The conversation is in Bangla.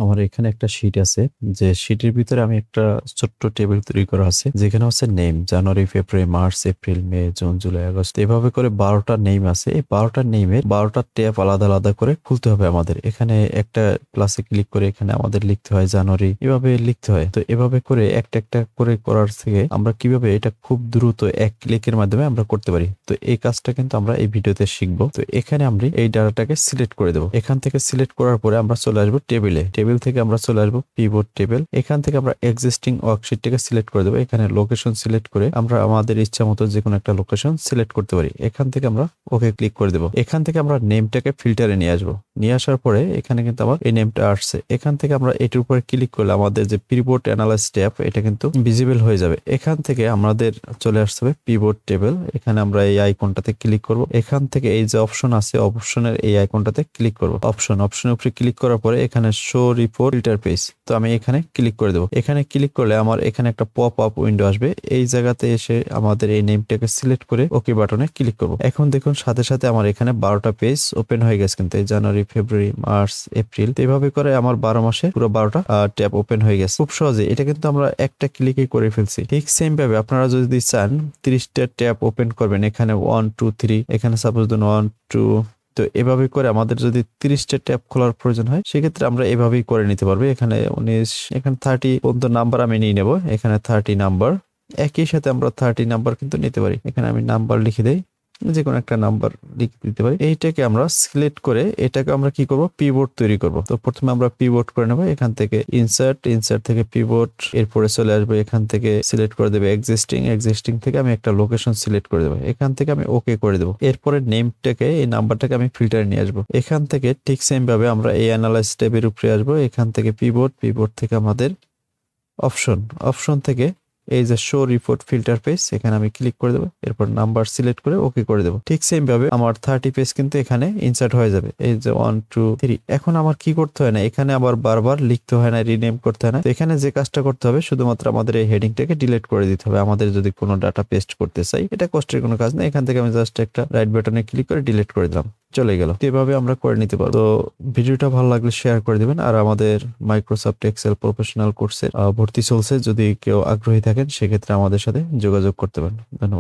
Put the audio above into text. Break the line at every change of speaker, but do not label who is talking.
আমার এখানে একটা শিট আছে, যে শিটের ভিতরে আমি একটা ছোট্ট টেবিল তৈরি করা আছে, যেখানে হচ্ছে নেম জানুয়ারি, ফেব্রুয়ারি, মার্চ, এপ্রিল, মে, জুন, জুলাই, আগস্ট, এভাবে করে 12টা নেম আছে। এই 12টা নেমের 12টা ট্যাব আলাদা আলাদা করে খুলতে হবে আমাদের। এখানে একটা প্লাসে ক্লিক করে এখানে আমাদের লিখতে হয় জানুয়ারি, এভাবে লিখতে হয়। তো এভাবে করে একটা একটা করে করার থেকে আমরা কিভাবে এটা খুব দ্রুত এক ক্লিকের মাধ্যমে আমরা করতে পারি, তো এই কাজটা কিন্তু আমরা এই ভিডিওতে শিখবো। তো এখানে আমরা এই ডাটাটাকে সিলেক্ট করে দেবো। এখান থেকে সিলেক্ট করার পরে আমরা চলে আসবো টেবিলে। টেবিল থেকে আমরা চলে আসবো পিভট টেবিল। এখান থেকে আমরা এক্সিস্টিং ওয়ার্কশিটটাকে সিলেক্ট করে দেবো। এখানে লোকেশন সিলেক্ট করে আমরা আমাদের ইচ্ছা মতো যে কোনো একটা লোকেশন সিলেক্ট করতে পারি। এখান থেকে আমরা ওকে ক্লিক করে দেবো। এখান থেকে আমরা নেমটাকে ফিল্টারে নিয়ে আসবো। নিয়ে আসার পরে এখানে কিন্তু আমার এই নেমটা আসছে। এখান থেকে আমরা এটির উপরে ক্লিক করলে আমাদের যে পিভট অ্যানালাইজ ট্যাব এটা কিন্তু ভিজিবল হয়ে যাবে। এখান থেকে আমাদের চলে আসতে হবে পিভট টেবিল। এখানে আমরা এই আইকনটাতে ক্লিক করব। এখান থেকে এই যে অপশন আছে, অপশনের এই আইকনটাতে ক্লিক করব। অপশনের উপরে ক্লিক করার পরে এখানে শো রিপোর্ট ফিল্টার পেজ, তো আমি এখানে ক্লিক করে দেবো। এখানে ক্লিক করলে আমার এখানে একটা পপ আপ উইন্ডো আসবে। এই জায়গাতে এসে আমাদের এই নেমটাকে সিলেক্ট করে ওকে বাটনে ক্লিক করব। এখন দেখুন সাথে সাথে আমার এখানে 12টা পেজ ওপেন হয়ে গেছে, কিন্তু জানুয়ারি, ফেব্রুয়ারি, মার্চ, এপ্রিল, তো এভাবে করে আমার 12 মাসে পুরো 12টা ট্যাব ওপেন হয়ে গেছে খুব সহজে। এটা কিন্তু আমরা একটা ক্লিকে করে ফেলছি। ঠিক সেম ভাবে আপনারা যদি চান 30টা ট্যাব ওপেন করবেন, এখানে 1 2 3, এখানে সাপোজ ধরুন 1 2, তো এভাবে করে আমাদের যদি 30টা ট্যাব খোলার প্রয়োজন হয় সেক্ষেত্রে আমরা এভাবেই করে নিতে পারবো। এখানে 19, এখানে 30 পর্যন্ত নাম্বার আমি নিয়ে নেব। এখানে 30 নাম্বার, একই সাথে আমরা 30 নাম্বার কিন্তু নিতে পারি। এখানে আমি নাম্বার লিখে দেই, যে কোনো একটা নাম্বার লিখে দিতে পারি। এইটাকে আমরা সিলেক্ট করে এটাকে আমরা কি করব, পিভট তৈরি করব। তো প্রথমে আমরা পিভট করে নেব। এখান থেকে ইনসার্ট থেকে পিভট, এরপরে চলে আসবে এখান থেকে সিলেক্ট করে দেবে এক্সিস্টিং থেকে আমি একটা লোকেশন সিলেক্ট করে দেবো। এখান থেকে আমি ওকে করে দেবো। এরপরে নেমটাকে, এই নাম্বারটাকে আমি ফিল্টারে নিয়ে আসবো। এখান থেকে ঠিক সেম ভাবে আমরা এই অ্যানালাইজ ট্যাবের উপরে আসবো। এখান থেকে পিভট থেকে আমাদের অপশন থেকে এই যে শো রিপোর্ট ফিল্টার পেজ, এখানে আমি ক্লিক করে দেবো। এরপর নাম্বার সিলেক্ট করে ওকে করে দেবো। ঠিক সেম ভাবে আমার 30 পেজ কিন্তু এখানে ইনসার্ট হয়ে যাবে। এই যে 1 2 3, এখন আমার কি করতে হয় না, এখানে আবার বারবার লিখতে হয় না, রিনেম করতে হয় না। তো এখানে যে কাজটা করতে হবে শুধুমাত্র আমাদের এই হেডিংটাকে ডিলিট করে দিতে হবে। আমাদের যদি কোনো ডাটা পেস্ট করতে চাই, এটা কষ্টের কোনো কাজ না। এখান থেকে আমি জাস্ট একটা রাইট বাটনে ক্লিক করে ডিলিট করে দিলাম, চলে গেল। এভাবে আমরা করে নিতে পারবো। তো ভিডিওটা ভালো লাগলে শেয়ার করে দিবেন। আর আমাদের মাইক্রোসফট এক্সেল প্রফেশনাল কোর্সের ভর্তি চলছে, যদি কেউ আগ্রহী থাকেন সেক্ষেত্রে আমাদের সাথে যোগাযোগ করতে পারেন। ধন্যবাদ।